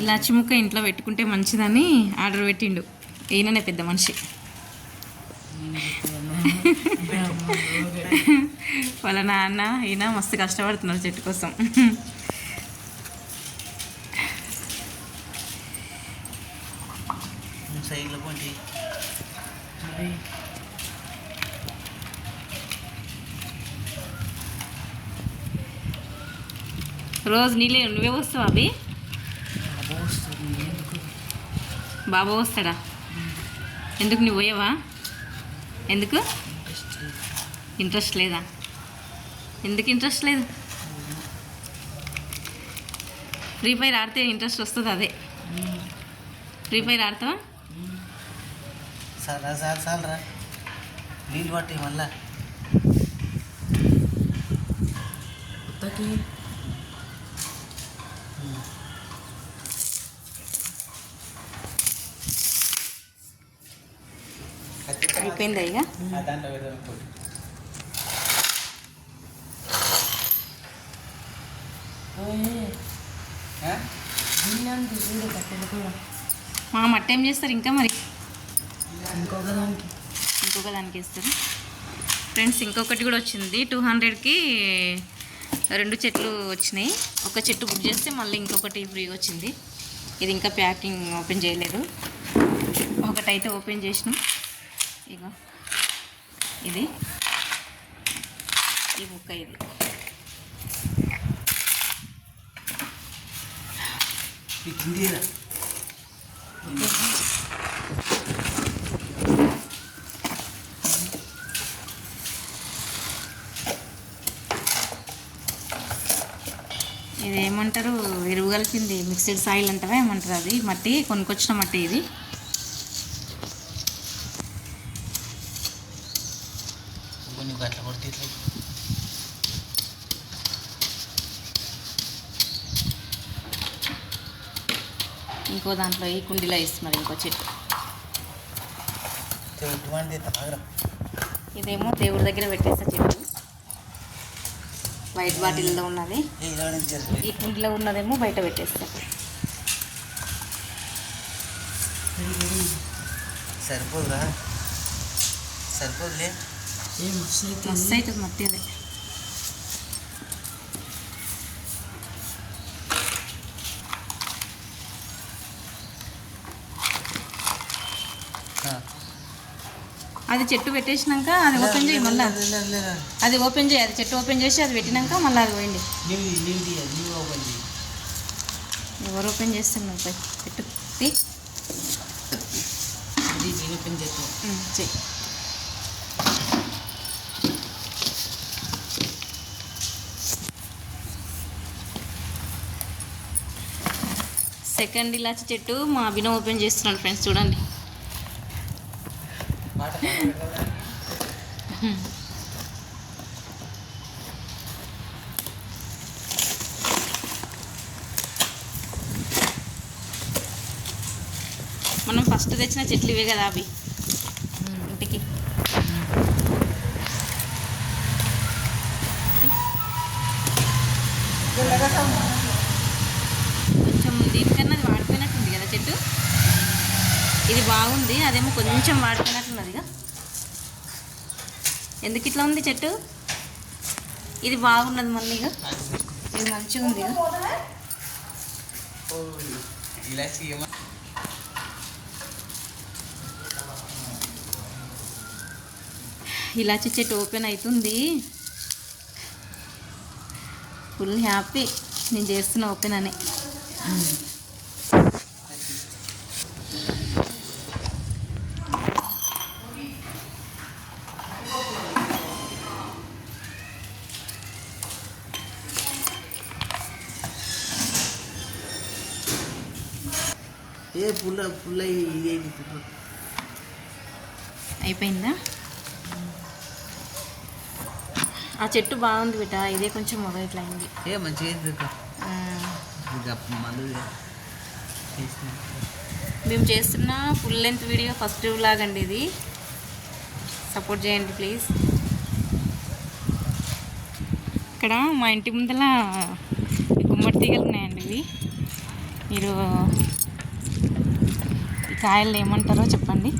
ఇలాచి ముక్క ఇంట్లో పెట్టుకుంటే మంచిదని ఆర్డర్ పెట్టిండు. ఈయననే పెద్ద మనిషి. వాళ్ళ నాన్న ఈయన మస్తు కష్టపడుతున్నారు చెట్టు కోసం. రోజు నీళ్ళే నువ్వే వస్తావా అవి? బాబా వస్తాడా? ఎందుకు నువ్వు పోయావా? ఎందుకు ఇంట్రెస్ట్ లేదా? ఎందుకు ఇంట్రెస్ట్ లేదు? ఫ్రీ ఫైర్ ఆడితే ఇంట్రెస్ట్ వస్తుంది. అదే ఫ్రీ ఫైర్ ఆడతావా? సార్ నీళ్ళు పట్టి మళ్ళా అయిపోయిందా ఇక? మా మట్టి ఏం చేస్తారు ఇంకా మరి? ఇంకొక దానికి వేస్తారు ఫ్రెండ్స్. ఇంకొకటి కూడా వచ్చింది. 200కి 2 చెట్లు వచ్చినాయి. ఒక చెట్టు బుక్ చేస్తే మళ్ళీ ఇంకొకటి ఫ్రీగా వచ్చింది. ఇది ఇంకా ప్యాకింగ్ ఓపెన్ చేయలేదు. ఒకటైతే ఓపెన్ చేసినాం. ఇగో ఇది ఈ బుక్క. ఇది ఇదేమంటారు? ఎరువు కలిపింది, మిక్స్డ్ సాయిల్ అంటారా ఏమంటారు? అది మట్టి కొనుక్కొచ్చిన మట్టి. ఇది ఇంకో దాంట్లో ఈ కుండీలో వేస్తున్నారు ఇంకో చెట్టు. ఇదేమో దేవుడి దగ్గర పెట్టేస్తా చెట్టు. వైట్ బాటిల్లో ఉన్నది. ఈ కుండీలో ఉన్నదేమో బయట పెట్టేస్తా. సరిపోదురా? సరిపోదులే. మస్తు అవుతుంది మట్టి. అదే అది చెట్టు పెట్టేసినాక అది ఓపెన్ చేయి మళ్ళీ. అది ఓపెన్ చేయి. అది చెట్టు ఓపెన్ చేసి అది పెట్టినాక మళ్ళీ అది పోయింది. ఎవరు ఓపెన్ చేస్తున్నారు? చెట్టు ఓపెన్ చేయి. సెకండ్ ఇలాచి చెట్టు మా అభినవ్ ఓపెన్ చేస్తున్నాడు ఫ్రెండ్స్. చూడండి. మనం ఫస్ట్ తెచ్చిన చెట్లు ఇవే కదా అవి ఇంటికి. కొంచెం దీనికన్నా అది వాడిపోయినట్టుంది కదా చెట్టు. ఇది బాగుంది, అదేమో కొంచెం వాడిపోయినట్టున్నది. ఇక ఎందుకు ఇట్లా ఉంది చెట్టు? ఇది బాగున్నది మళ్ళీ. ఇక ఇది మంచిగా ఉంది. ఇలాచి చెట్టు ఓపెన్ అవుతుంది. ఫుల్ హ్యాపీ నేను చేస్తున్నా ఓపెన్ అని. అయిపోయిందా? ఆ చెట్టు బాగుంది బిడ్డ. ఇదే కొంచెం మొగ ఇట్లా అయింది. మేము చేస్తున్న full length video first vlog అండి. ఇది సపోర్ట్ చేయండి ప్లీజ్. ఇక్కడ మా ఇంటి ముందల గుమ్మడి తీగలు ఉన్నాయండి. ఇవి మీరు ఈ కాయలు ఏమంటారో చెప్పండి.